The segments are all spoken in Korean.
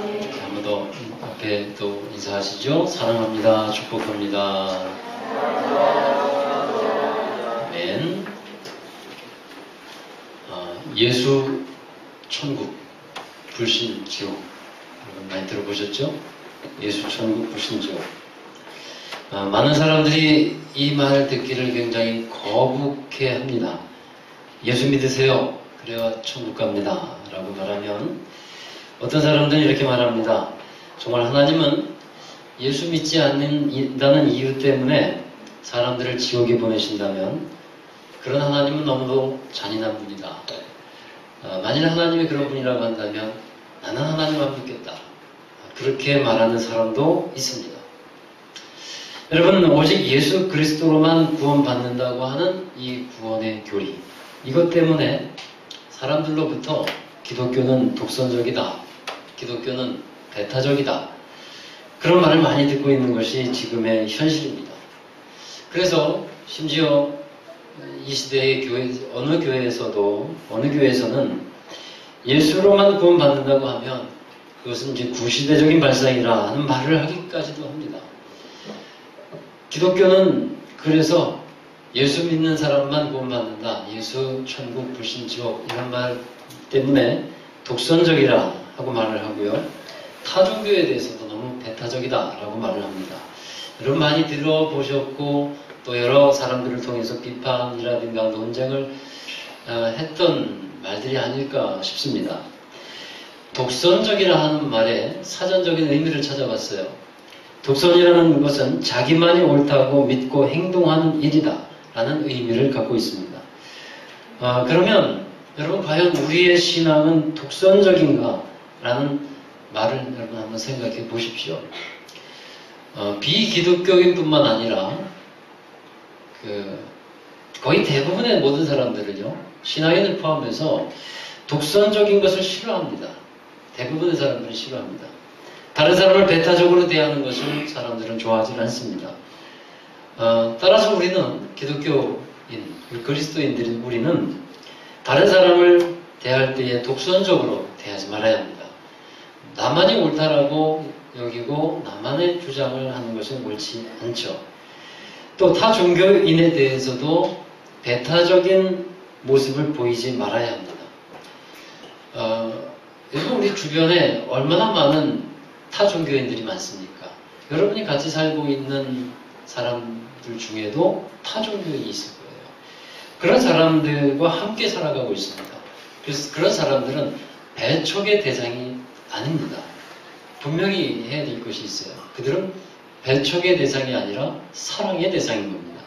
한 번 더 앞에 또 인사하시죠. 사랑합니다. 축복합니다. 아멘. 예수 천국 불신 지옥, 여러분 많이 들어보셨죠? 예수 천국 불신 지옥. 많은 사람들이 이 말을 듣기를 굉장히 거북해 합니다. 예수 믿으세요. 그래야 천국 갑니다. 라고 말하면 어떤 사람들은 이렇게 말합니다. 정말 하나님은 예수 믿지 않는다는 이유 때문에 사람들을 지옥에 보내신다면 그런 하나님은 너무도 잔인한 분이다. 만일 하나님이 그런 분이라고 한다면 나는 하나님 안 믿겠다. 그렇게 말하는 사람도 있습니다. 여러분, 오직 예수 그리스도로만 구원받는다고 하는 이 구원의 교리, 이것 때문에 사람들로부터 기독교는 독선적이다, 기독교는 배타적이다, 그런 말을 많이 듣고 있는 것이 지금의 현실입니다. 그래서 심지어 이 시대의 교회, 어느 교회에서는 예수로만 구원받는다고 하면 그것은 이제 구시대적인 발상이라 하는 말을 하기까지도 합니다. 기독교는 그래서 예수 믿는 사람만 구원받는다, 예수 천국 불신 지옥, 이런 말 때문에 독선적이라 하고 말을 하고요. 타종교에 대해서도 너무 배타적이다 라고 말을 합니다. 여러분 많이 들어보셨고 또 여러 사람들을 통해서 비판이라든가 논쟁을 했던 말들이 아닐까 싶습니다. 독선적이라 하는 말에 사전적인 의미를 찾아봤어요. 독선이라는 것은 자기만이 옳다고 믿고 행동하는 일이다 라는 의미를 갖고 있습니다. 그러면 여러분 과연 우리의 신앙은 독선적인가 라는 말을 여러분 한번 생각해 보십시오. 비기독교인 뿐만 아니라 거의 대부분의 모든 사람들은요, 신앙인을 포함해서 독선적인 것을 싫어합니다. 대부분의 사람들은 싫어합니다. 다른 사람을 배타적으로 대하는 것을 사람들은 좋아하지 않습니다. 따라서 우리는 기독교인, 그리스도인들인 우리는 다른 사람을 대할 때에 독선적으로 대하지 말아야 합니다. 나만이 옳다라고 여기고 나만의 주장을 하는 것은 옳지 않죠. 또 타 종교인에 대해서도 배타적인 모습을 보이지 말아야 합니다. 여러분 우리 주변에 얼마나 많은 타 종교인들이 많습니까? 여러분이 같이 살고 있는 사람들 중에도 타 종교인이 있을 거예요. 그런 사람들과 함께 살아가고 있습니다. 그래서 그런 사람들은 배척의 대상이 아닙니다. 분명히 해야 될 것이 있어요. 그들은 배척의 대상이 아니라 사랑의 대상인 겁니다.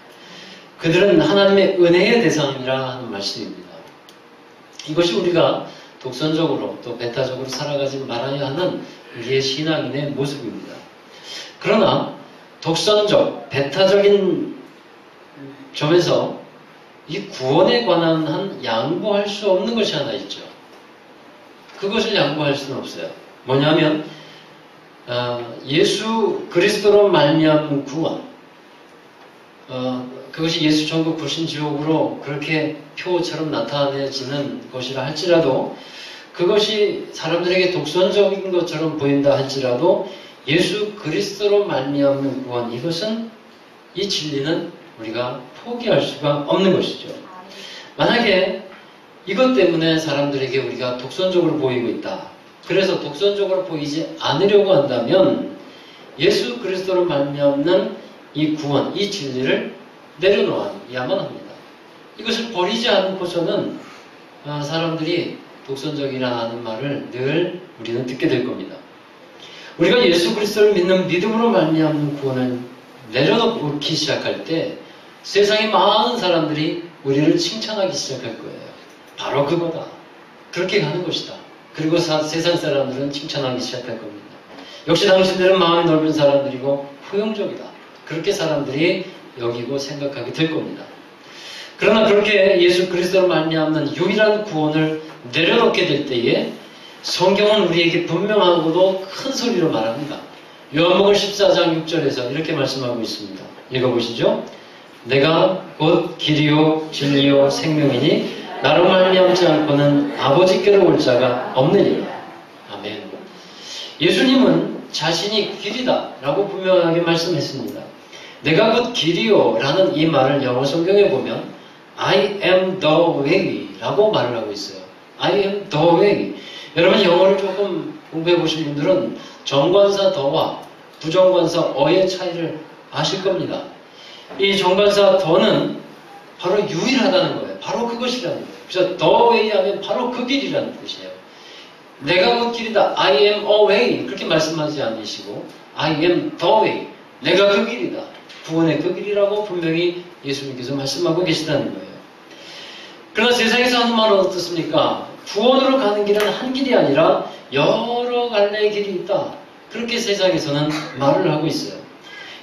그들은 하나님의 은혜의 대상이라 하는 말씀입니다. 이것이 우리가 독선적으로 또 배타적으로 살아가지 말아야 하는 우리의 신앙인의 모습입니다. 그러나 독선적, 배타적인 점에서 이 구원에 관한 한 양보할 수 없는 것이 하나 있죠. 그것을 양보할 수는 없어요. 뭐냐면 예수 그리스도로 말미암은 구원, 그것이 예수 천국 불신 지옥으로 그렇게 표처럼 나타내지는 것이라 할지라도, 그것이 사람들에게 독선적인 것처럼 보인다 할지라도 예수 그리스도로 말미암는 구원, 이것은, 이 진리는 우리가 포기할 수가 없는 것이죠. 만약에 이것 때문에 사람들에게 우리가 독선적으로 보이고 있다, 그래서 독선적으로 보이지 않으려고 한다면 예수 그리스도로 말미암는 이 구원, 이 진리를 내려놓아야만 합니다. 이것을 버리지 않고서는 사람들이 독선적이라는 말을 늘 우리는 듣게 될 겁니다. 우리가 예수 그리스도를 믿는 믿음으로 말미암는 구원을 내려놓기 시작할 때 세상의 많은 사람들이 우리를 칭찬하기 시작할 거예요. 바로 그거다. 그렇게 가는 것이다. 그리고 세상 사람들은 칭찬하기 시작할 겁니다. 역시 당신들은 마음이 넓은 사람들이고 포용적이다. 그렇게 사람들이 여기고 생각하게 될 겁니다. 그러나 그렇게 예수 그리스도로 말미암는 유일한 구원을 내려놓게 될 때에 성경은 우리에게 분명하고도 큰 소리로 말합니다. 요한복음 14장 6절에서 이렇게 말씀하고 있습니다. 읽어보시죠. 내가 곧 길이요 진리요 생명이니 나로 말미암지 않고는 아버지께로 올 자가 없느니라. 아멘. 예수님은 자신이 길이다 라고 분명하게 말씀했습니다. 내가 곧 길이요 라는 이 말을 영어 성경에 보면 I am the way 라고 말을 하고 있어요. I am the way. 여러분 영어를 조금 공부해 보신 분들은 정관사 the와 부정관사 어의 차이를 아실 겁니다. 이 정관사 the는 바로 유일하다는 거예요. 바로 그것이라는 거예요. 그래서 the way 하면 바로 그 길이라는 뜻이에요. 내가 그 길이다. I am a way. 그렇게 말씀하지 않으시고 I am the way. 내가 그 길이다. 구원의 그 길이라고 분명히 예수님께서 말씀하고 계시다는 거예요. 그러나 세상에서 하는 말은 어떻습니까? 구원으로 가는 길은 한 길이 아니라 여러 갈래의 길이 있다. 그렇게 세상에서는 말을 하고 있어요.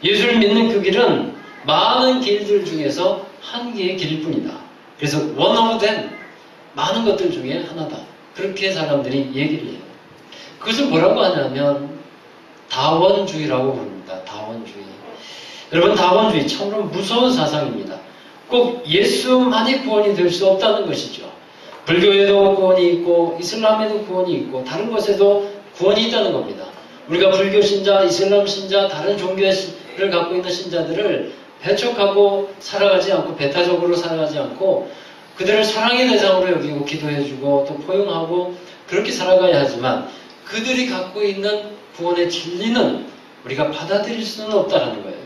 예수를 믿는 그 길은 많은 길들 중에서 한 개의 길일 뿐이다. 그래서 one of them, 많은 것들 중에 하나다. 그렇게 사람들이 얘기를 해요. 그것을 뭐라고 하냐면 다원주의라고 부릅니다. 다원주의. 여러분 다원주의 참으로 무서운 사상입니다. 꼭 예수만이 구원이 될 수 없다는 것이죠. 불교에도 구원이 있고 이슬람에도 구원이 있고 다른 것에도 구원이 있다는 겁니다. 우리가 불교 신자, 이슬람 신자, 다른 종교를 갖고 있는 신자들을 배척하고 살아가지 않고 배타적으로 살아가지 않고 그들을 사랑의 대상으로 여기고 기도해주고 또 포용하고 그렇게 살아가야 하지만 그들이 갖고 있는 구원의 진리는 우리가 받아들일 수는 없다는 거예요.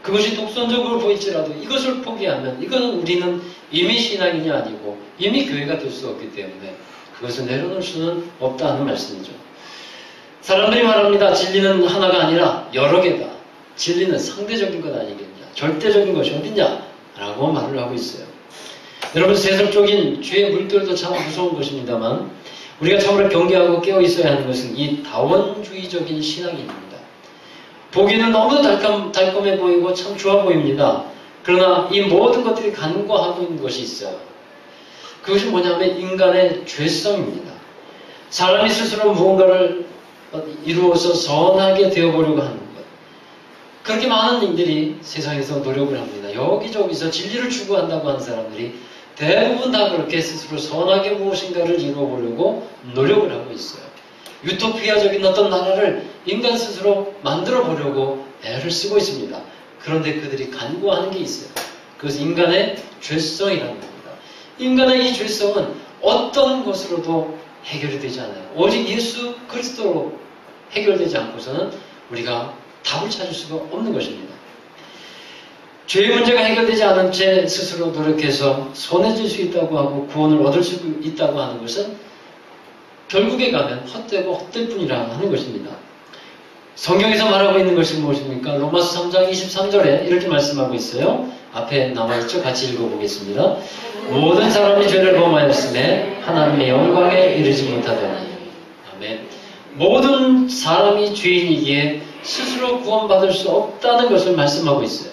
그것이 독선적으로 보일지라도 이것을 포기하면 이거는 우리는 이미 신앙인이 아니고 이미 교회가 될 수 없기 때문에 그것을 내려놓을 수는 없다는 말씀이죠. 사람들이 말합니다. 진리는 하나가 아니라 여러 개다. 진리는 상대적인 것 아니겠냐. 절대적인 것이 어딨냐. 라고 말을 하고 있어요. 여러분 세속적인 죄의 물들도 참 무서운 것입니다만 우리가 참으로 경계하고 깨어 있어야 하는 것은 이 다원주의적인 신앙입니다. 보기는 너무 달콤해 보이고 참 좋아 보입니다. 그러나 이 모든 것들이 간과하고 있는 것이 있어요. 그것이 뭐냐면 인간의 죄성입니다. 사람이 스스로 무언가를 이루어서 선하게 되어보려고 하는 것. 그렇게 많은 일들이 세상에서 노력을 합니다. 여기저기서 진리를 추구한다고 하는 사람들이 대부분 다 그렇게 스스로 선하게 무엇인가를 이루어보려고 노력을 하고 있어요. 유토피아적인 어떤 나라를 인간 스스로 만들어 보려고 애를 쓰고 있습니다. 그런데 그들이 간과하는 게 있어요. 그것은 인간의 죄성이라는 겁니다. 인간의 이 죄성은 어떤 것으로도 해결이 되지 않아요. 오직 예수 그리스도로 해결되지 않고서는 우리가 답을 찾을 수가 없는 것입니다. 죄의 문제가 해결되지 않은 채 스스로 노력해서 선해질 수 있다고 하고 구원을 얻을 수 있다고 하는 것은 결국에 가면 헛되고 헛될 뿐이라 하는 것입니다. 성경에서 말하고 있는 것이 무엇입니까? 로마서 3장 23절에 이렇게 말씀하고 있어요. 앞에 나와있죠? 같이 읽어보겠습니다. 모든 사람이 죄를 범하였음에 하나님의 영광에 이르지 못하더니. 아멘. 모든 사람이 죄인이기에 스스로 구원받을 수 없다는 것을 말씀하고 있어요.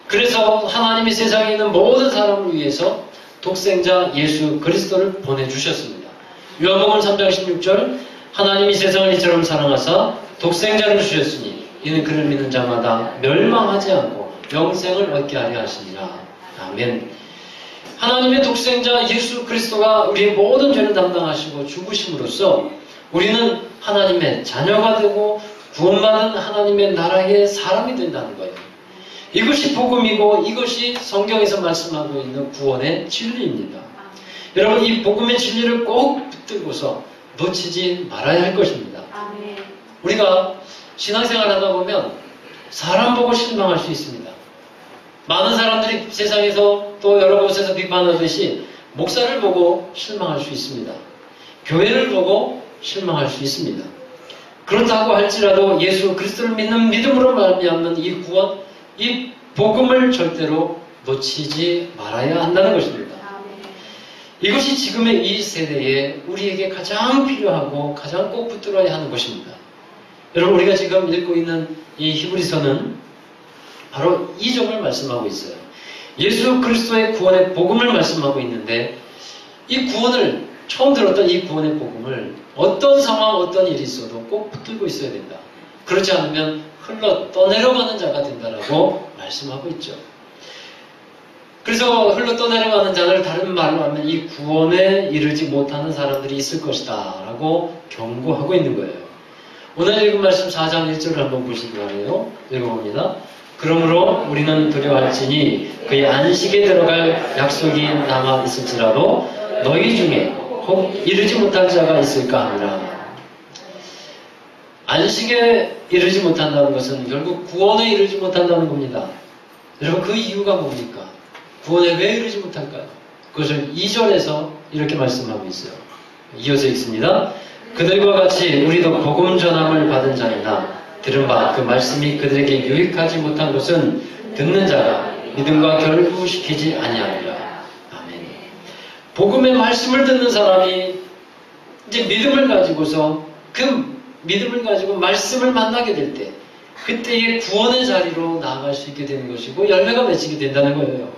그래서 하나님이 세상에 있는 모든 사람을 위해서 독생자 예수 그리스도를 보내주셨습니다. 요한복음 3장 16절 하나님이 세상을 이처럼 사랑하사 독생자를 주셨으니 이는 그를 믿는 자마다 멸망하지 않고 영생을 얻게 하려 하시니라. 아멘. 하나님의 독생자 예수 그리스도가 우리의 모든 죄를 담당하시고 죽으심으로써 우리는 하나님의 자녀가 되고 구원받은 하나님의 나라의 사람이 된다는 거예요. 이것이 복음이고 이것이 성경에서 말씀하고 있는 구원의 진리입니다. 여러분 이 복음의 진리를 꼭 붙들고서 놓치지 말아야 할 것입니다. 우리가 신앙생활 하다 보면 사람 보고 실망할 수 있습니다. 많은 사람들이 세상에서 또 여러 곳에서 비판하듯이 목사를 보고 실망할 수 있습니다. 교회를 보고 실망할 수 있습니다. 그렇다고 할지라도 예수 그리스도를 믿는 믿음으로 말미암는 이 구원, 이 복음을 절대로 놓치지 말아야 한다는 것입니다. 이것이 지금의 이 세대에 우리에게 가장 필요하고 가장 꼭 붙들어야 하는 것입니다. 여러분 우리가 지금 읽고 있는 이 히브리서는 바로 이 점을 말씀하고 있어요. 예수 그리스도의 구원의 복음을 말씀하고 있는데 이 구원을 처음 들었던 이 구원의 복음을 어떤 상황 어떤 일이 있어도 꼭 붙들고 있어야 된다. 그렇지 않으면 흘러 떠내려가는 자가 된다라고 말씀하고 있죠. 그래서 흘러 떠내려가는 자를 다른 말로 하면 이 구원에 이르지 못하는 사람들이 있을 것이다 라고 경고하고 있는 거예요. 오늘 읽은 말씀 4장 1절을 한번 보시기 바라요. 읽어봅니다. 그러므로 우리는 두려워할지니 그의 안식에 들어갈 약속이 남아 있을지라도 너희 중에 혹 이르지 못할 자가 있을까 하니라. 안식에 이르지 못한다는 것은 결국 구원에 이르지 못한다는 겁니다. 여러분 그 이유가 뭡니까? 구원에 왜 이르지 못할까요? 그것을 2절에서 이렇게 말씀하고 있어요. 이어서 읽습니다. 그들과 같이 우리도 복음 전함을 받은 자이나 들은 바 그 말씀이 그들에게 유익하지 못한 것은 듣는 자가 믿음과 결부시키지 아니하리라. 아멘. 복음의 말씀을 듣는 사람이 이제 믿음을 가지고서 그 믿음을 가지고 말씀을 만나게 될 때 그때의 구원의 자리로 나아갈 수 있게 되는 것이고 열매가 맺히게 된다는 거예요.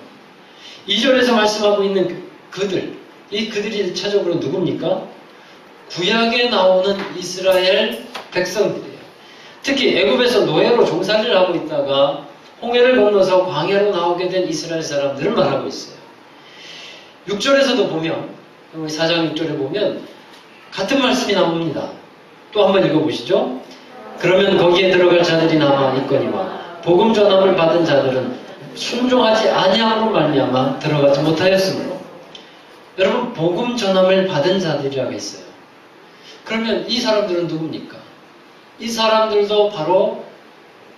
2절에서 말씀하고 있는 그들, 이 그들이 차적으로 누굽니까? 구약에 나오는 이스라엘 백성들이에요. 특히 애굽에서 노예로 종살이를 하고 있다가 홍해를 건너서 광야로 나오게 된 이스라엘 사람들을 말하고 있어요. 6절에서도 보면 4장 6절에 보면 같은 말씀이 나옵니다. 또 한번 읽어보시죠. 그러면 거기에 들어갈 자들이 남아 있거니와 복음 전함을 받은 자들은 순종하지 아니함으로 말미암아 들어가지 못하였으므로. 여러분 복음 전함을 받은 자들이라고 했어요. 그러면 이 사람들은 누굽니까? 이 사람들도 바로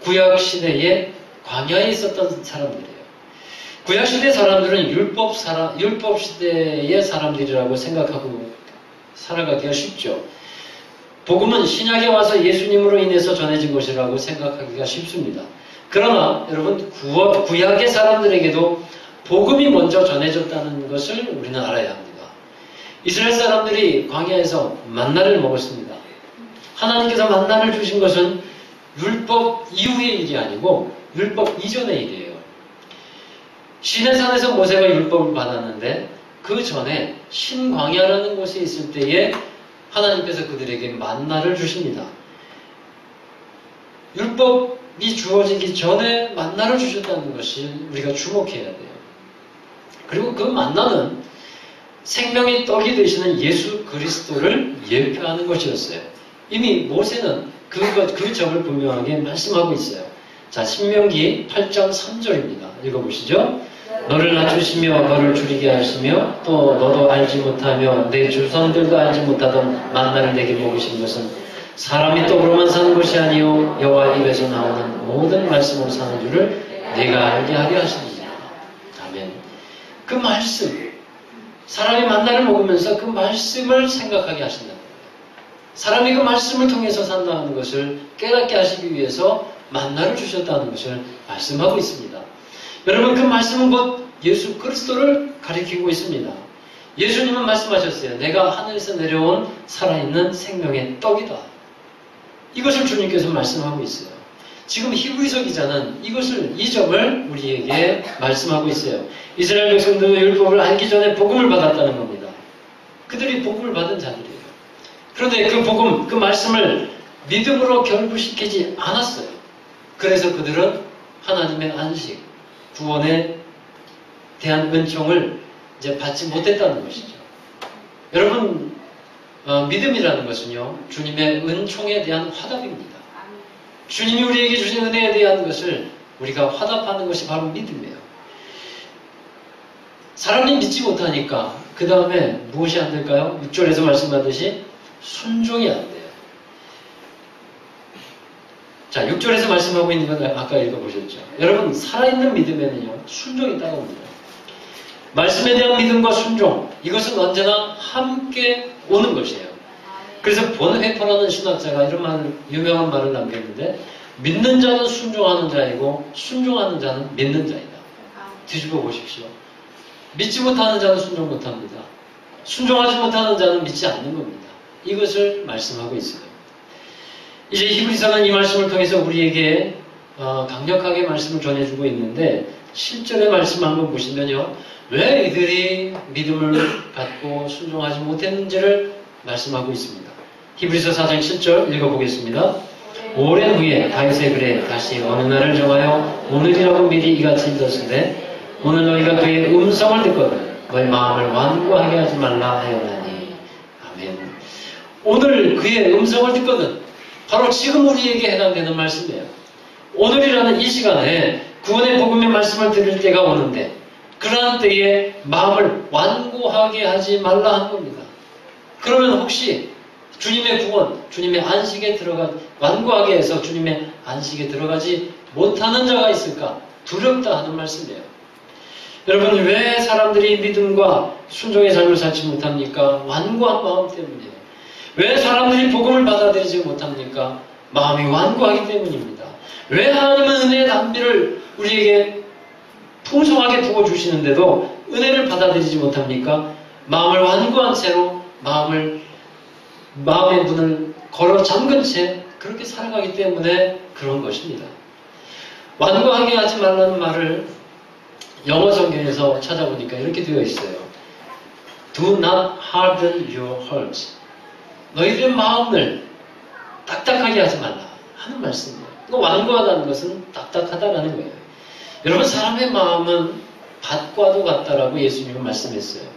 구약시대에 광야에 있었던 사람들이에요. 구약시대 사람들은 율법시대의 사람들이라고 생각하고 살아가기가 쉽죠. 복음은 신약에 와서 예수님으로 인해서 전해진 것이라고 생각하기가 쉽습니다. 그러나 여러분 구약의 사람들에게도 복음이 먼저 전해졌다는 것을 우리는 알아야 합니다. 이스라엘 사람들이 광야에서 만나를 먹었습니다. 하나님께서 만나를 주신 것은 율법 이후의 일이 아니고 율법 이전의 일이에요. 시내산에서 모세가 율법을 받았는데 그 전에 신광야라는 곳에 있을 때에 하나님께서 그들에게 만나를 주십니다. 율법이 주어지기 전에 만나를 주셨다는 것을 우리가 주목해야 돼요. 그리고 그 만나는 생명의 떡이 되시는 예수 그리스도를 예표하는 것이었어요. 이미 모세는 그 점을 분명하게 말씀하고 있어요. 자, 신명기 8장 3절입니다. 읽어보시죠. 너를 낮추시며 너를 줄이게 하시며 또 너도 알지 못하며 내 조상들도 알지 못하던 만나를 내게 먹으신 것은 사람이 떡으로만 사는 것이 아니요 여호와 입에서 나오는 모든 말씀으로 사는 줄을 내가 알게 하려 하십니다. 아멘. 그 말씀, 사람이 만나를 먹으면서 그 말씀을 생각하게 하신다. 사람이 그 말씀을 통해서 산다는 것을 깨닫게 하시기 위해서 만나를 주셨다는 것을 말씀하고 있습니다. 여러분 그 말씀은 곧 예수 그리스도를 가리키고 있습니다. 예수님은 말씀하셨어요. 내가 하늘에서 내려온 살아있는 생명의 떡이다. 이것을 주님께서 말씀하고 있어요. 지금 히브리서 기자는 이 점을 우리에게 말씀하고 있어요. 이스라엘 백성도 율법을 알기 전에 복음을 받았다는 겁니다. 그들이 복음을 받은 자들이에요. 그런데 그 복음, 그 말씀을 믿음으로 결부시키지 않았어요. 그래서 그들은 하나님의 안식, 구원에 대한 은총을 이제 받지 못했다는 것이죠. 여러분, 믿음이라는 것은요, 주님의 은총에 대한 화답입니다. 주님이 우리에게 주신 은혜에 대한 것을 우리가 화답하는 것이 바로 믿음이에요. 사람이 믿지 못하니까 그 다음에 무엇이 안 될까요? 6절에서 말씀하듯이 순종이 안 돼요. 자, 6절에서 말씀하고 있는 건 아까 읽어보셨죠. 여러분, 살아있는 믿음에는요, 순종이 따라옵니다. 말씀에 대한 믿음과 순종, 이것은 언제나 함께 오는 것이에요. 그래서 본회퍼라는 신학자가 이런 유명한 말을 남겼는데, 믿는 자는 순종하는 자이고, 순종하는 자는 믿는 자이다. 뒤집어 보십시오. 믿지 못하는 자는 순종 못합니다. 순종하지 못하는 자는 믿지 않는 겁니다. 이것을 말씀하고 있어요. 이제 히브리서는 이 말씀을 통해서 우리에게 강력하게 말씀을 전해주고 있는데 7절의 말씀 한번 보시면요. 왜 이들이 믿음을 갖고 순종하지 못했는지를 말씀하고 있습니다. 히브리서 4장 7절 읽어보겠습니다. 오랜 후에 다윗의 글에 다시 어느 날을 정하여 오늘이라고 미리 이같이 읽었으되 오늘 너희가 그의 음성을 듣거든 너희 마음을 완고하게 하지 말라 하였나니. 아멘. 오늘 그의 음성을 듣거든. 바로 지금 우리에게 해당되는 말씀이에요. 오늘이라는 이 시간에 구원의 복음의 말씀을 들을 때가 오는데 그러한 때에 마음을 완고하게 하지 말라 하는 겁니다. 그러면 혹시 주님의 구원, 주님의 안식에 완고하게 해서 주님의 안식에 들어가지 못하는 자가 있을까? 두렵다 하는 말씀이에요. 여러분, 왜 사람들이 믿음과 순종의 삶을 살지 못합니까? 완고한 마음 때문이에요. 왜 사람들이 복음을 받아들이지 못합니까? 마음이 완고하기 때문입니다. 왜 하나님은 은혜의 담비를 우리에게 풍성하게 부어주시는데도 은혜를 받아들이지 못합니까? 마음을 완고한 채로 마음의 문을 걸어 잠근 채 그렇게 살아가기 때문에 그런 것입니다. 완고하게 하지 말라는 말을 영어 성경에서 찾아보니까 이렇게 되어 있어요. Do not harden your hearts. 너희들의 마음을 딱딱하게 하지 말라 하는 말씀이에요. 완고하다는 것은 딱딱하다라는 거예요. 여러분, 사람의 마음은 밭과도 같다라고 예수님은 말씀했어요.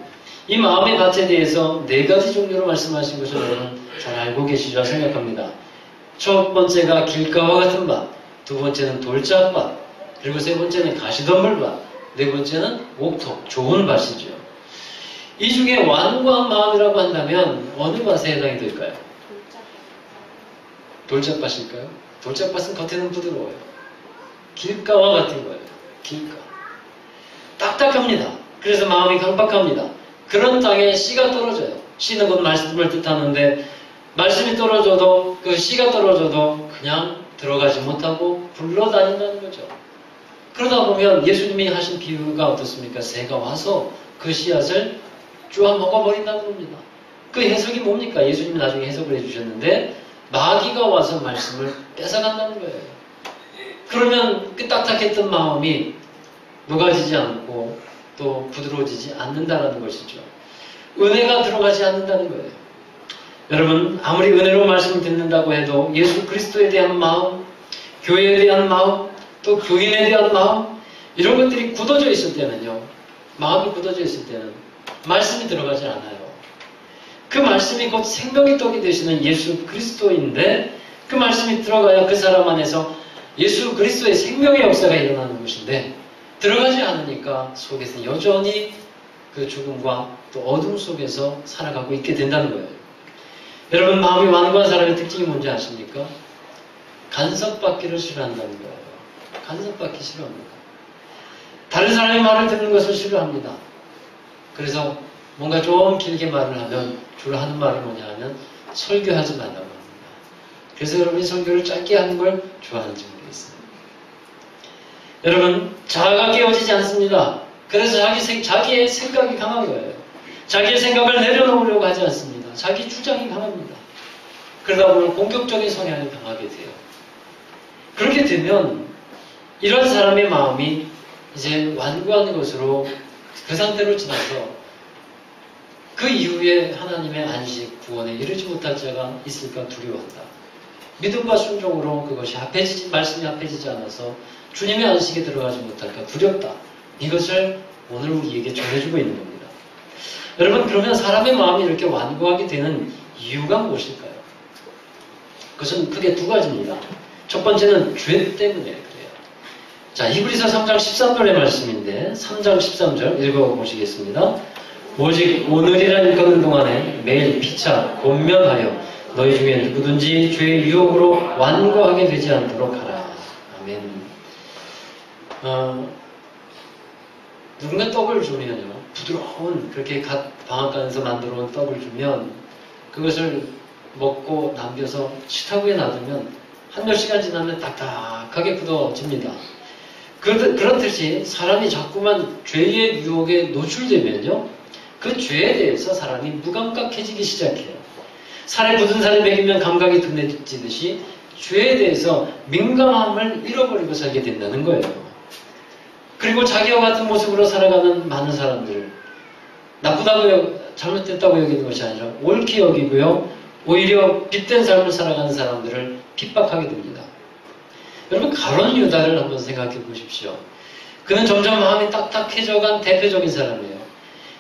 이 마음의 밭에 대해서 4가지 종류로 말씀하신 것을 여러분 잘 알고 계시리라 생각합니다. 첫 번째가 길가와 같은 밭, 두 번째는 돌짝밭, 그리고 세 번째는 가시덤불밭, 네 번째는 옥토, 좋은 밭이죠. 이 중에 완고한 마음이라고 한다면 어느 밭에 해당이 될까요? 돌짝밭일까요? 돌짝밭은 겉에는 부드러워요. 길가와 같은 거예요. 길가. 딱딱합니다. 그래서 마음이 강박합니다. 그런 땅에 씨가 떨어져요. 씨는 곧 말씀을 뜻하는데 말씀이 떨어져도 그 씨가 떨어져도 그냥 들어가지 못하고 굴러다닌다는 거죠. 그러다 보면 예수님이 하신 비유가 어떻습니까? 새가 와서 그 씨앗을 쪼아 먹어버린다는 겁니다. 그 해석이 뭡니까? 예수님이 나중에 해석을 해주셨는데 마귀가 와서 말씀을 뺏어간다는 거예요. 그러면 그 딱딱했던 마음이 녹아지지 않고 또 부드러워지지 않는다는 것이죠. 은혜가 들어가지 않는다는 거예요. 여러분, 아무리 은혜로 말씀을 듣는다고 해도 예수 그리스도에 대한 마음, 교회에 대한 마음, 또 교인에 대한 마음, 이런 것들이 굳어져 있을 때는요, 마음이 굳어져 있을 때는 말씀이 들어가지 않아요. 그 말씀이 곧 생명의 떡이 되시는 예수 그리스도인데 그 말씀이 들어가야 그 사람 안에서 예수 그리스도의 생명의 역사가 일어나는 것인데 들어가지 않으니까 속에서 여전히 그 죽음과 또 어둠 속에서 살아가고 있게 된다는 거예요. 여러분, 마음이 완고한 사람의 특징이 뭔지 아십니까? 간섭받기를 싫어한다는 거예요. 간섭받기 싫어합니다. 다른 사람의 말을 듣는 것을 싫어합니다. 그래서 뭔가 좀 길게 말을 하면 주로 하는 말이 뭐냐 하면 설교하지 말라고 합니다. 그래서 여러분이 설교를 짧게 하는 걸 좋아하는지 모르겠어요. 여러분, 자아가 깨어지지 않습니다. 그래서 자기의 생각이 강한 거예요. 자기의 생각을 내려놓으려고 하지 않습니다. 자기 주장이 강합니다. 그러다 보면 공격적인 성향이 강하게 돼요. 그렇게 되면 이런 사람의 마음이 이제 완고한 것으로 그 상태로 지나서 그 이후에 하나님의 안식, 구원에 이르지 못할 자가 있을까 두려워한다. 믿음과 순종으로 그것이 말씀이 합해지지 않아서 주님의 안식에 들어가지 못할까 두렵다. 이것을 오늘 우리에게 전해주고 있는 겁니다. 여러분, 그러면 사람의 마음이 이렇게 완고하게 되는 이유가 무엇일까요? 그것은 크게 2가지입니다. 첫 번째는 죄 때문에 그래요. 자, 히브리서 3장 13절의 말씀인데 3장 13절 읽어보시겠습니다. 오직 오늘이라는 일거는 동안에 매일 피차 권면하여 너희 중에 누구든지 죄의 유혹으로 완고하게 되지 않도록 하라. 아멘. 누군가 떡을 주면요, 부드러운 그렇게 방앗간에서 만들어 온 떡을 주면 그것을 먹고 남겨서 식탁 위에 놔두면 한 몇 시간 지나면 딱딱하게 굳어집니다. 그렇듯이 사람이 자꾸만 죄의 유혹에 노출되면요, 그 죄에 대해서 사람이 무감각해지기 시작해요. 살에 묻은 살을 먹이면 감각이 둔해지듯이 죄에 대해서 민감함을 잃어버리고 살게 된다는 거예요. 그리고 자기와 같은 모습으로 살아가는 많은 사람들, 나쁘다고 잘못됐다고 여기는 것이 아니라 옳게 여기고요, 오히려 빗된 삶을 살아가는 사람들을 핍박하게 됩니다. 여러분, 가룟 유다를 한번 생각해 보십시오. 그는 점점 마음이 딱딱해져간 대표적인 사람이에요.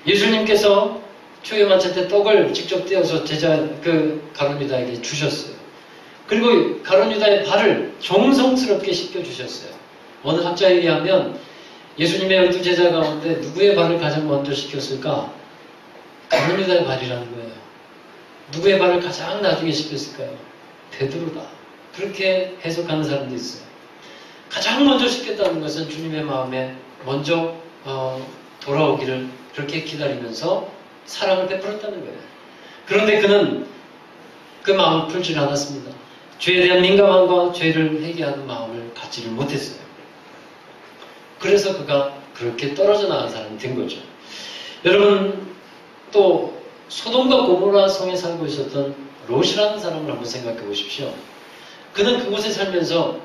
예수님께서 초유 만찬 때 떡을 직접 떼어서 가룟 유다에게 주셨어요. 그리고 가룟 유다의 발을 정성스럽게 씻겨주셨어요. 어느 학자에 의하면 예수님의 12제자 가운데 누구의 발을 가장 먼저 씻겼을까? 가룟 유다의 발이라는 거예요. 누구의 발을 가장 나중에 씻겼을까요? 베드로다. 그렇게 해석하는 사람도 있어요. 가장 먼저 씻겼다는 것은 주님의 마음에 먼저 돌아오기를 그렇게 기다리면서 사랑을 베풀었다는 거예요. 그런데 그는 그 마음을 풀지 않았습니다. 죄에 대한 민감함과 죄를 회개하는 마음을 갖지를 못했어요. 그래서 그가 그렇게 떨어져 나간 사람이 된 거죠. 여러분, 또 소돔과 고모라 성에 살고 있었던 롯이라는 사람을 한번 생각해 보십시오. 그는 그곳에 살면서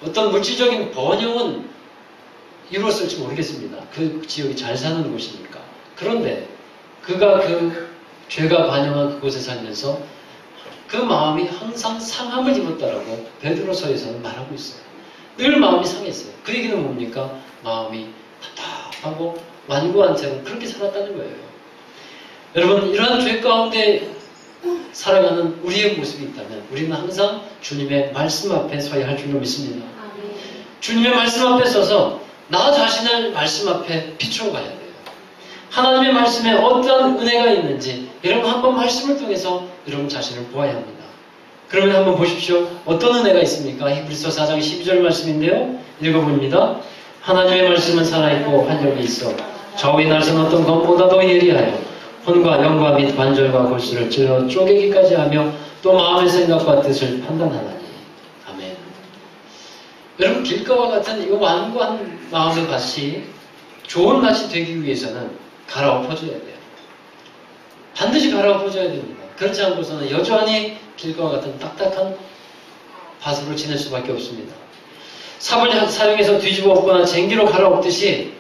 어떤 물질적인 번영은 이루었을지 모르겠습니다. 그 지역이 잘 사는 곳이니까. 그런데 그가 그 죄가 반영한 그곳에 살면서 그 마음이 항상 상함을 입었다라고 베드로서에서는 말하고 있어요. 늘 마음이 상했어요. 그 얘기는 뭡니까? 마음이 답답하고 완고한 채로 그렇게 살았다는 거예요. 여러분, 이러한 죄 가운데 살아가는 우리의 모습이 있다면 우리는 항상 주님의 말씀 앞에 서야 할 줄로 믿습니다. 주님의 말씀 앞에 서서 나 자신을 말씀 앞에 비춰가야 돼요. 하나님의 말씀에 어떠한 은혜가 있는지 여러분 한번 말씀을 통해서 여러분 자신을 보아야 합니다. 그러면 한번 보십시오. 어떤 은혜가 있습니까? 히브리서 4장 12절 말씀인데요. 읽어봅니다. 하나님의 말씀은 살아있고 활력이 있어 좌우의 날선 어떤 검보다도 예리하여 혼과 영과 및 관절과 골수를 찔러 쪼개기까지 하며 또 마음의 생각과 뜻을 판단하나니. 아멘. 여러분, 길가와 같은 이 완고한 마음의 밭이 좋은 밭이 되기 위해서는 갈아엎어줘야 돼요. 반드시 갈아엎어줘야 됩니다. 그렇지 않고서는 여전히 길가와 같은 딱딱한 밭으로 지낼 수밖에 없습니다. 삽을 사용해서 뒤집어 엎거나 쟁기로 갈아엎듯이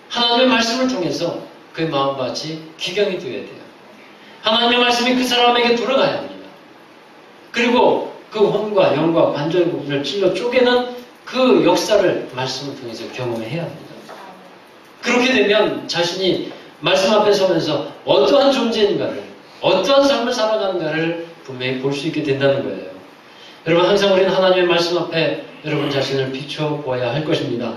하나님의 말씀을 통해서 그의 마음밭이 기경이 되어야 돼요. 하나님의 말씀이 그 사람에게 들어가야 합니다. 그리고 그 혼과 영과 관절 부분을 찔러 쪼개는 그 역사를 말씀을 통해서 경험해야 합니다. 그렇게 되면 자신이 말씀 앞에 서면서 어떠한 존재인가를, 어떠한 삶을 살아가는가를 분명히 볼 수 있게 된다는 거예요. 여러분, 항상 우리는 하나님의 말씀 앞에 여러분 자신을 비춰보아야 할 것입니다.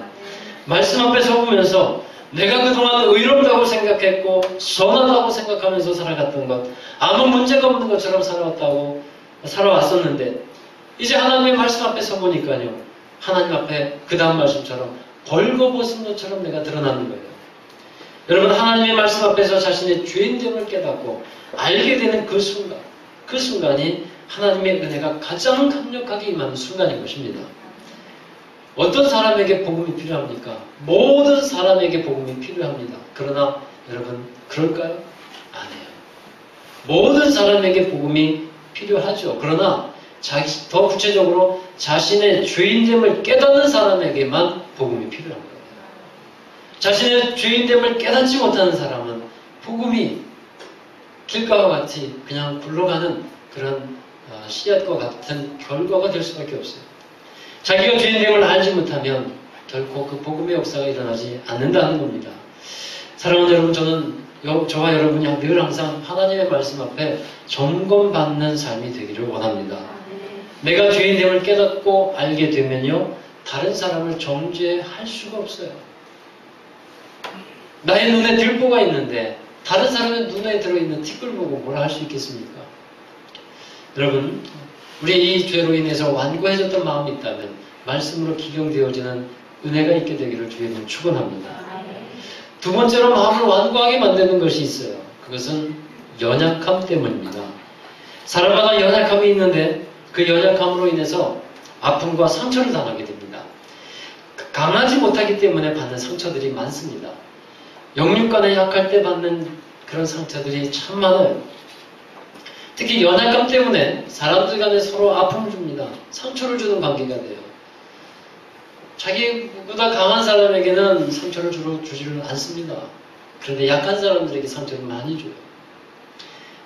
말씀 앞에 서보면서 내가 그동안 의롭다고 생각했고 선하다고 생각하면서 살아갔던 것, 아무 문제가 없는 것처럼 살아왔었는데 이제 하나님의 말씀 앞에 서보니까요, 하나님 앞에 그 다음 말씀처럼 벌거벗은 것처럼 내가 드러나는 거예요. 여러분, 하나님의 말씀 앞에서 자신의 죄인됨을 깨닫고 알게 되는 그 순간이 하나님의 은혜가 가장 강력하게 임하는 순간인 것입니다. 어떤 사람에게 복음이 필요합니까? 모든 사람에게 복음이 필요합니다. 그러나 여러분, 그럴까요? 아니에요. 모든 사람에게 복음이 필요하죠. 그러나 더 구체적으로 자신의 죄인됨을 깨닫는 사람에게만 복음이 필요한 거예요. 자신의 죄인됨을 깨닫지 못하는 사람은 복음이 길가와 같이 그냥 굴러가는 그런 씨앗과 같은 결과가 될 수밖에 없어요. 자기가 죄인됨을 알지 못하면 결코 그 복음의 역사가 일어나지 않는다는 겁니다. 사랑하는 여러분, 저와 여러분이 늘 항상 하나님의 말씀 앞에 점검받는 삶이 되기를 원합니다. 내가 죄인됨을 깨닫고 알게 되면요, 다른 사람을 정죄할 수가 없어요. 나의 눈에 들보가 있는데 다른 사람의 눈에 들어있는 티끌 보고 뭐라 할 수 있겠습니까? 여러분, 우리 이 죄로 인해서 완고해졌던 마음이 있다면 말씀으로 기경되어지는 은혜가 있게 되기를 주의 이름으로 축원합니다. 두 번째로 마음을 완고하게 만드는 것이 있어요. 그것은 연약함 때문입니다. 사람마다 연약함이 있는데 그 연약함으로 인해서 아픔과 상처를 당하게 됩니다. 강하지 못하기 때문에 받는 상처들이 많습니다. 영육간에 약할 때 받는 그런 상처들이 참 많아요. 특히 연약감 때문에 사람들 간에 서로 아픔을 줍니다. 상처를 주는 관계가 돼요. 자기보다 강한 사람에게는 상처를 주지를 않습니다. 그런데 약한 사람들에게 상처를 많이 줘요.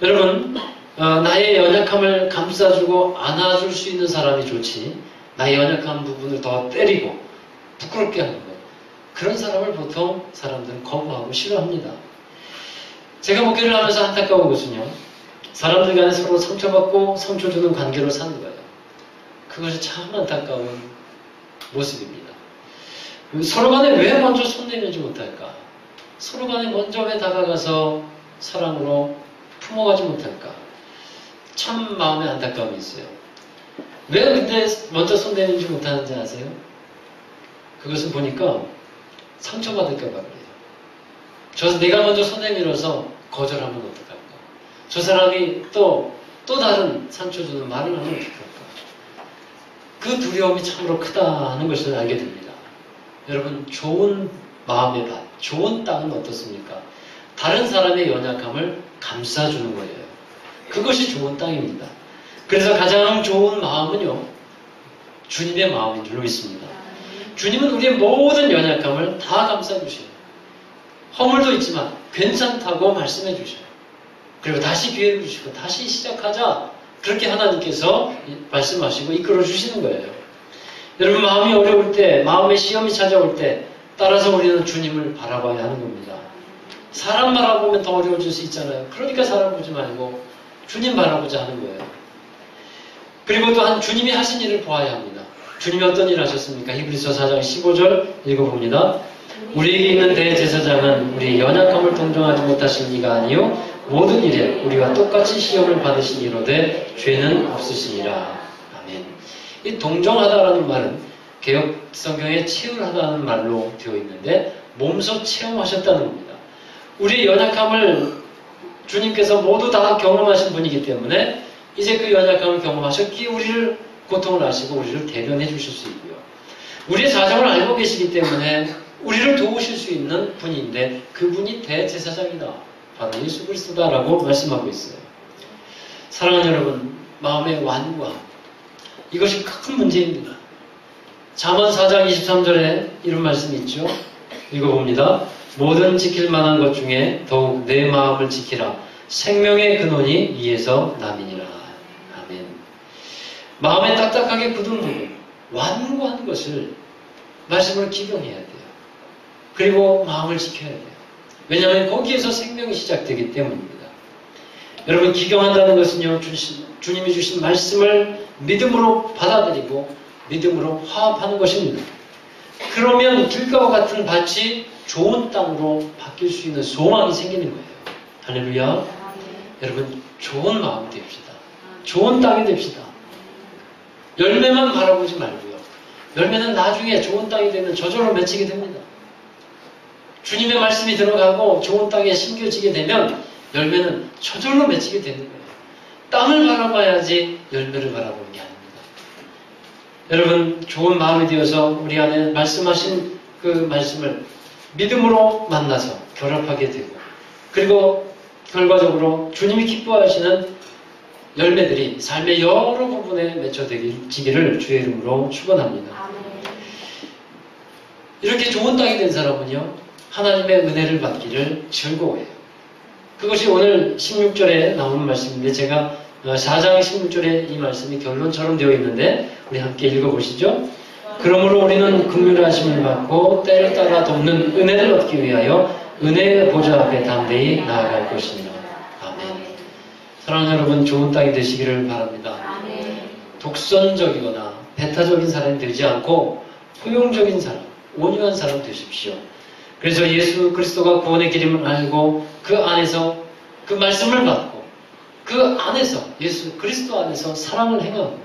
여러분, 나의 연약함을 감싸주고 안아줄 수 있는 사람이 좋지, 나의 연약한 부분을 더 때리고 부끄럽게 하는 것, 그런 사람을 보통 사람들은 거부하고 싫어합니다. 제가 목회를 하면서 안타까운 것은요, 사람들 간에 서로 상처받고 상처 주는 관계로 사는 거예요. 그것이 참 안타까운 모습입니다. 서로 간에 왜 먼저 손 내밀지 못할까? 서로 간에 먼저 왜 다가가서 사랑으로 품어가지 못할까? 참 마음에 안타까움이 있어요. 왜 근데 먼저 손 내밀지 못하는지 아세요? 그것을 보니까 상처받을까 봐 그래요. 내가 먼저 손 내밀어서 거절하면 어떡할까? 저 사람이 또 다른 상처 주는 말을 하면 어떡할까? 그 두려움이 참으로 크다는 것을 알게 됩니다. 여러분, 좋은 마음의 밭, 좋은 땅은 어떻습니까? 다른 사람의 연약함을 감싸주는 거예요. 그것이 좋은 땅입니다. 그래서 가장 좋은 마음은요, 주님의 마음인 줄로 믿습니다. 주님은 우리의 모든 연약함을 다 감싸주셔요. 허물도 있지만 괜찮다고 말씀해 주셔요. 그리고 다시 기회를 주시고 다시 시작하자, 그렇게 하나님께서 말씀하시고 이끌어 주시는 거예요. 여러분, 마음이 어려울 때, 마음의 시험이 찾아올 때 따라서 우리는 주님을 바라봐야 하는 겁니다. 사람 바라보면 더 어려워질 수 있잖아요. 그러니까 사람 보지 말고 주님 바라보자 하는 거예요. 그리고 또한 주님이 하신 일을 보아야 합니다. 주님이 어떤 일을 하셨습니까? 히브리서 4장 15절 읽어봅니다. 우리에게 있는 대제사장은 우리 연약함을 동정하지 못하신 이가 아니요 모든 일에 우리와 똑같이 시험을 받으신 이로되 죄는 없으시니라. 아멘. 이 동정하다라는 말은 개역 성경에 치유하다는 말로 되어 있는데 몸소 체험하셨다는 겁니다. 우리의 연약함을 주님께서 모두 다 경험하신 분이기 때문에 이제 그 연약함을 경험하셨기에 우리를 고통을 아시고 우리를 대변해 주실 수 있고요. 우리의 사정을 알고 계시기 때문에 우리를 도우실 수 있는 분인데 그분이 대제사장이다. 바로 예수 그리스도다라고 말씀하고 있어요. 사랑하는 여러분, 마음의 완고함, 이것이 큰 문제입니다. 잠언 4장 23절에 이런 말씀이 있죠. 읽어봅니다. 모든 지킬 만한 것 중에 더욱 내 마음을 지키라. 생명의 근원이 이에서 남이니라. 아멘. 마음에 딱딱하게 굳은 부분, 완고한 것을 말씀으로 기경해야 돼요. 그리고 마음을 지켜야 돼요. 왜냐하면 거기에서 생명이 시작되기 때문입니다. 여러분, 기경한다는 것은요, 주님이 주신 말씀을 믿음으로 받아들이고 믿음으로 화합하는 것입니다. 그러면 길가와 같은 밭이 좋은 땅으로 바뀔 수 있는 소망이 생기는 거예요. 할렐루야. 여러분, 좋은 마음 됩시다. 좋은 땅이 됩시다. 열매만 바라보지 말고요. 열매는 나중에 좋은 땅이 되면 저절로 맺히게 됩니다. 주님의 말씀이 들어가고 좋은 땅에 심겨지게 되면 열매는 저절로 맺히게 되는 거예요. 땅을 바라봐야지 열매를 바라보는 게 아닙니다. 여러분, 좋은 마음이 되어서 우리 안에 말씀하신 그 말씀을 믿음으로 만나서 결합하게 되고, 그리고 결과적으로 주님이 기뻐하시는 열매들이 삶의 여러 부분에 맺혀지기를 주의 이름으로 축원합니다. 이렇게 좋은 땅이 된 사람은요, 하나님의 은혜를 받기를 즐거워해요. 그것이 오늘 16절에 나오는 말씀인데, 제가 4장 16절에 이 말씀이 결론처럼 되어 있는데 우리 함께 읽어보시죠. 그러므로 우리는 긍휼하심을 받고 때를 따라 돕는 은혜를 얻기 위하여 은혜의 보좌 앞에 담대히 나아갈 것입니다. 아멘. 사랑하는 여러분, 좋은 땅이 되시기를 바랍니다. 아멘. 독선적이거나 배타적인 사람이 되지 않고 포용적인 사람, 온유한 사람 되십시오. 그래서 예수 그리스도가 구원의 길임을 알고 그 안에서 그 말씀을 받고 그 안에서 예수 그리스도 안에서 사랑을 행하고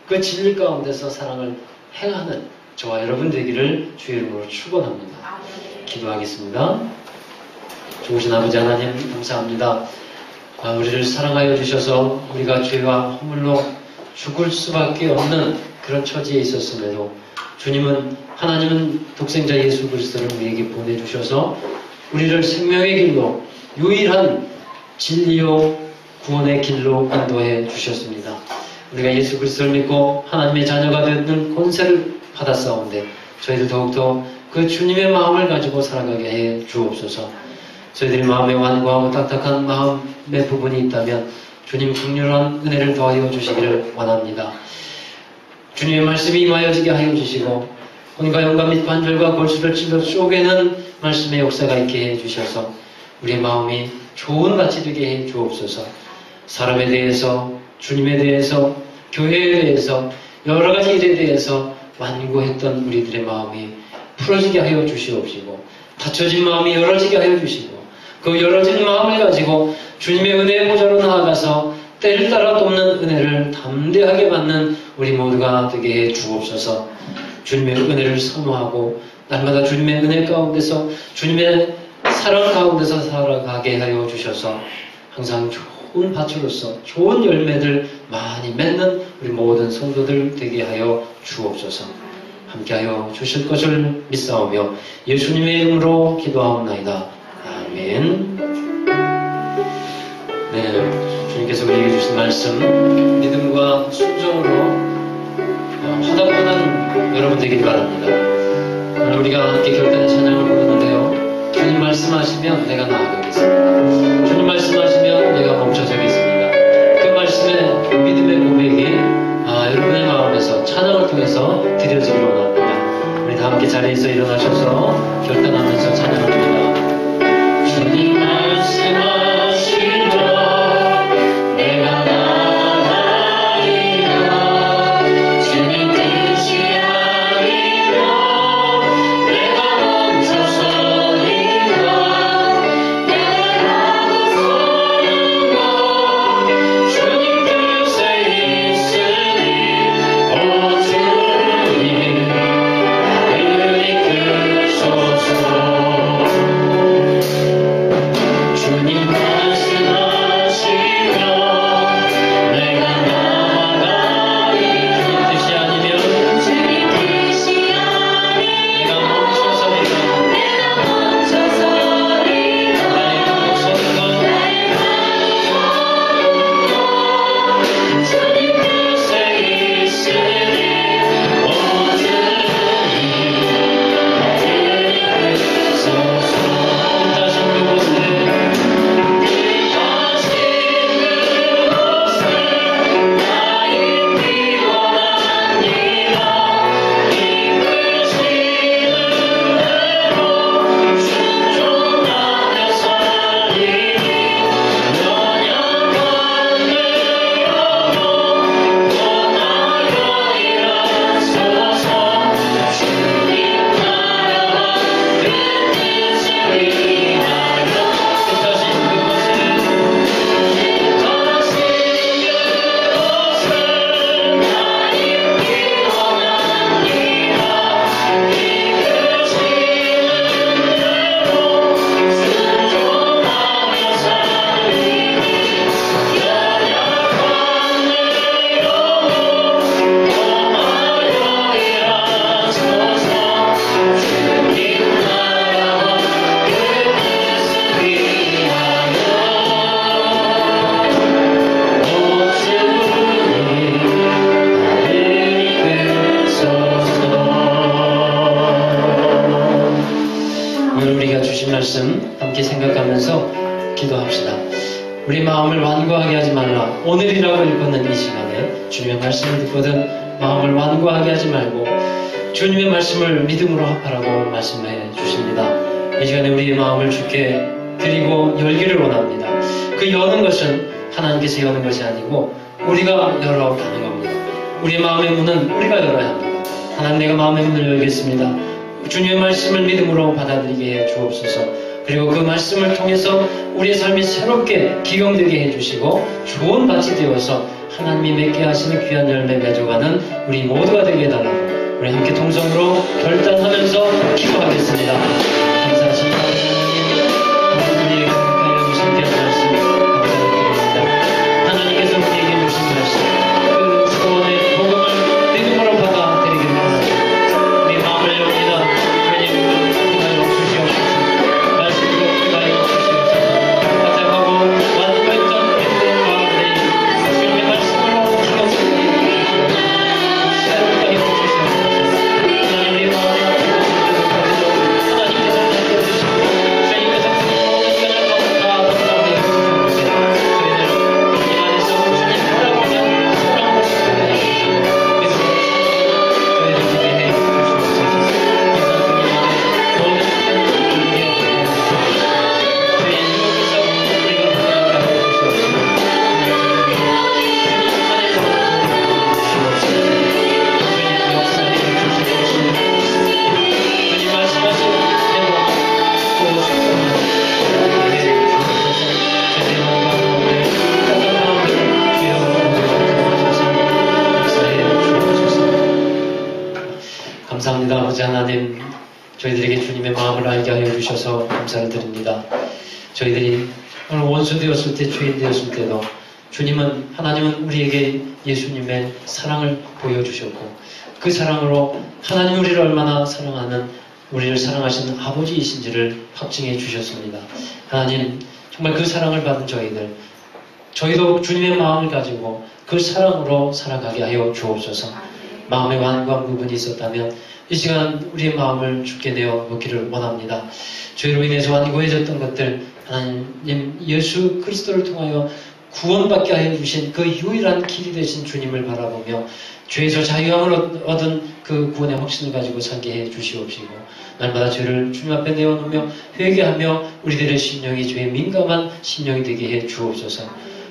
그 진리 가운데서 사랑을 행하는 저와 여러분 되기를 주의 이름으로 축원합니다. 기도하겠습니다. 좋으신 아버지 하나님, 감사합니다. 우리를 사랑하여 주셔서 우리가 죄와 허물로 죽을 수밖에 없는 그런 처지에 있었음에도 하나님은 독생자 예수 그리스도를 우리에게 보내주셔서 우리를 생명의 길로, 유일한 진리요 구원의 길로 인도해 주셨습니다. 우리가 예수 그리스도를 믿고 하나님의 자녀가 되는 권세를 받았사온데 저희들 더욱더 그 주님의 마음을 가지고 살아가게 해 주옵소서. 저희들이 마음에 완고하고 딱딱한 마음의 부분이 있다면 주님 긍휼한 은혜를 더하여 주시기를 원합니다. 주님의 말씀이 임하여지게 하여 주시고 혼과 영감 및 관절과 골수를 찔러 쪼개는 말씀의 역사가 있게 해 주셔서 우리의 마음이 좋은 밭이 되게 해 주옵소서. 사람에 대해서, 주님에 대해서, 교회에 대해서, 여러 가지 일에 대해서 완고했던 우리들의 마음이 풀어지게 하여 주시옵시고, 닫혀진 마음이 열어지게 하여 주시고, 그 열어진 마음을 가지고 주님의 은혜의 보좌로 나아가서 때를 따라 돕는 은혜를 담대하게 받는 우리 모두가 되게 해 주옵소서. 주님의 은혜를 사모하고 날마다 주님의 은혜 가운데서, 주님의 사랑 가운데서 살아가게 하여 주셔서 항상 좋은 밭으로서 좋은 열매들 많이 맺는 우리 모든 성도들 되게 하여 주옵소서. 함께하여 주실 것을 믿사오며 예수님의 이름으로 기도하옵나이다. 아멘. 네, 주님께서 우리에게 주신 말씀 믿음과 순종으로 화답하는 여러분 되길 바랍니다. 오늘 우리가 함께 결단의 찬양을 부르는데요, 주님 말씀하시면 내가 나아가겠습니다. 주님 말씀하시면 내가 멈춰서겠습니다. 그 말씀의 믿음의 고백이 여러분의 마음에서 찬양을 통해서 드려지기를 원합니다. 우리 다 함께 자리에서 일어나셔서 결단하면서 찬양합니다. 주님 말씀하시면 내가 나아가리라. 주님 뜻이 아니라 내가 멈춰서리라. 내가 나서는 것 주님 뜻에 있으니 오 주님 나를 이끄소서. 주님 말씀하시면 내가 나아가리. 주님 뜻이 아니면 주님 뜻이 아니면 내가 멈춰서리라. 내가 멈춰서리라. 나의 가고서는 것 주님 뜻에 있으니 오 주님 나를 이끄소서. 다신 그곳에 말씀 함께 생각하면서 기도합시다. 우리 마음을 완고하게 하지 말라. 오늘이라고 일컫는 이 시간에 주님의 말씀을 듣거든 마음을 완고하게 하지 말고 주님의 말씀을 믿음으로 합하라고 말씀해 주십니다. 이 시간에 우리의 마음을 주께 드리고 열기를 원합니다. 그 여는 것은 하나님께서 여는 것이 아니고 우리가 열어가는 겁니다. 우리의 마음의 문은 우리가 열어야 합니다. 하나님, 내가 마음의 문을 열겠습니다. 주님의 말씀을 믿음으로 받아들이게 해 주옵소서. 그리고 그 말씀을 통해서 우리의 삶이 새롭게 기경되게 해주시고 좋은 밭이 되어서 하나님이 맺게 하시는 귀한 열매 맺어가는 우리 모두가 되게 해달라고 우리 함께 통성으로 결단하면서 기도하겠습니다. 감사하신 하나님, 우리에게 가까이 주신 귀한 말씀 감사드립니다. 하나님께서 우리에게 주신 말씀, 그 구원의 복음을 믿음으로 받아들이길 바랍니다. 우리 마음을 엽니다. 주님, 하나님 주시옵소서. 말씀으로 귀하여 주시옵소서. 가장하고 완고했던 믿음과 우리 주님의 말씀으로 주옵소서. 새롭게 하여 주시옵소서. 하나님, 우리 마음을 하나님께서 감사합니다. 아버지 하나님, 저희들에게 주님의 마음을 알게 하여 주셔서 감사를 드립니다. 저희들이 오늘 원수 되었을 때, 죄인 되었을 때도 하나님은 우리에게 예수님의 사랑을 보여주셨고, 그 사랑으로 하나님 우리를 얼마나 사랑하는, 우리를 사랑하시는 아버지이신지를 확증해 주셨습니다. 하나님, 정말 그 사랑을 받은 저희도 주님의 마음을 가지고 그 사랑으로 살아가게 하여 주옵소서. 마음에 완고한 부분이 있었다면 이 시간 우리의 마음을 주께 내어 놓기를 원합니다. 죄로 인해서 완고해졌던 것들, 하나님 예수 그리스도를 통하여 구원받게 하여 주신 그 유일한 길이 되신 주님을 바라보며 죄에서 자유함을 얻은 그 구원의 확신을 가지고 살게 해 주시옵시고, 날마다 죄를 주님 앞에 내어놓으며 회개하며 우리들의 심령이 죄에 민감한 심령이 되게 해 주옵소서.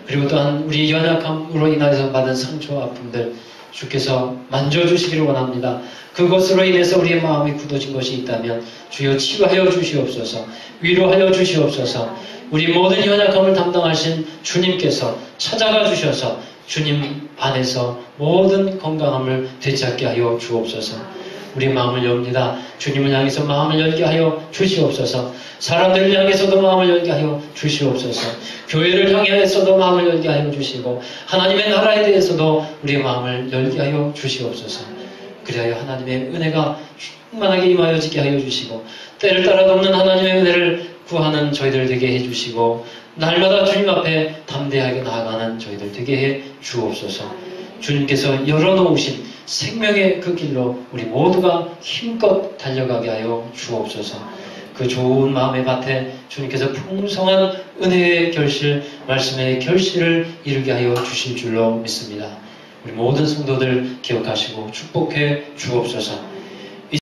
그리고 또한 우리 연약함으로 인하여서 받은 상처와 아픔들 주께서 만져주시기를 원합니다. 그것으로 인해서 우리의 마음이 굳어진 것이 있다면 주여 치유하여 주시옵소서. 위로하여 주시옵소서. 우리 모든 연약함을 담당하신 주님께서 찾아가 주셔서 주님 안에서 모든 건강함을 되찾게 하여 주옵소서. 우리의 마음을 엽니다. 주님을 향해서 마음을 열게 하여 주시옵소서. 사람들을 향해서도 마음을 열게 하여 주시옵소서. 교회를 향해서도 마음을 열게 하여 주시고, 하나님의 나라에 대해서도 우리의 마음을 열게 하여 주시옵소서. 그리하여 하나님의 은혜가 충만하게 임하여지게 하여 주시고, 때를 따라 돕는 하나님의 은혜를 구하는 저희들 되게 해주시고, 날마다 주님 앞에 담대하게 나아가는 저희들 되게 해 주옵소서. 주님께서 열어놓으신 생명의 그 길로 우리 모두가 힘껏 달려가게 하여 주옵소서. 그 좋은 마음의 밭에 주님께서 풍성한 은혜의 결실, 말씀의 결실을 이루게 하여 주실 줄로 믿습니다. 우리 모든 성도들 기억하시고 축복해 주옵소서.